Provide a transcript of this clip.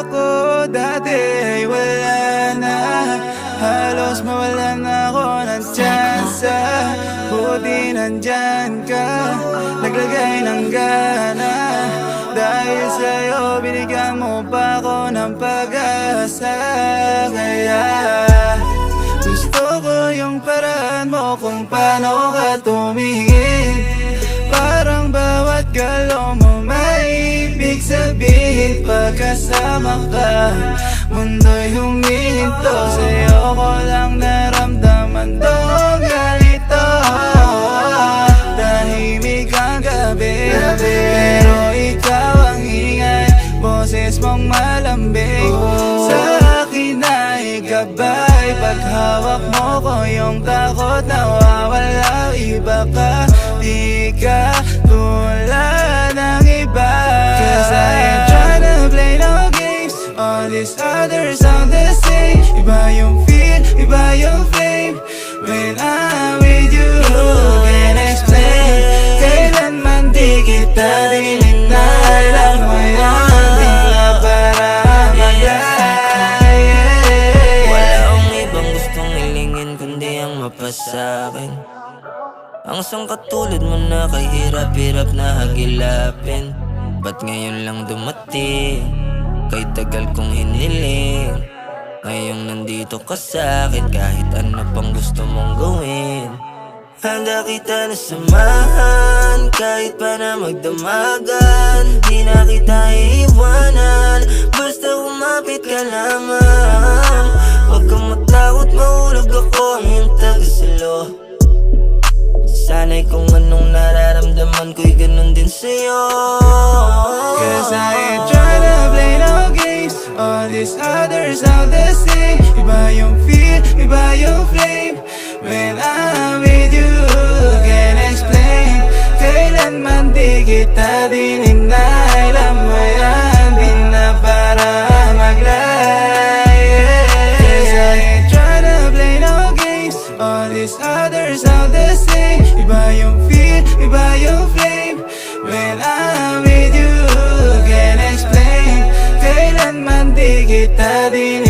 ko dati ay wala na. Halos mawalan ako ng tsansa. Buti nandyan ka, naglagay ng gana. Dahil sa'yo binigyan mo pa ako ng pag-asa. Kaya gusto ko yung paraan mo kung paano ka tumingin. Parang bawat galaw mo may ibig sabihin. Pagkasama ka, mundo'y humihinto. Sa'yo ko lang naramdaman tong ganito. Tahimik ang gabi, pero ikaw ang ingay. Boses mong malambing, sa akin ay gabay. Paghawak mo ko yung takot nawawala. Iba ka, di ka tulad ng iba. Cause I ain't tryna play no games. All these others sound the same. Iba yung feel, iba yung flame. When I'm with you, can't explain. Kailanman di kita dinig na alam mo yan. Di nga para mag-lie. Wala akong ibang gustong hilingin kundi ang mapasakin. Ang sangkatulad mo na kahirap-hirap na hagilapin. Ba't ngayon lang dumating? Kay tagal kong hiniling. Ngayong nandito ka sa'kin, kahit ano pang gusto mong gawin. Handa kita na samahan, kahit pa na magdamagan. Di na kita iiwanan, basta kumapit ka lamang. Huwag kang matakot, mahulog ako, yung tagasalo. Sana'y kung anong nararamdaman ko'y ganun din sa'yo. Cause I ain't tryna play no games. All these others sound the same. Iba yung feel, iba yung flame. When I'm with you, can't explain. Kailanman di kita dinig na alam mo yan. Di na para mag-lie. Cause I ain't tryna play no games. All these others sound the same. Iba yung feel, iba yung flame. When I'm with you, can't explain. Kailanman di kita dinig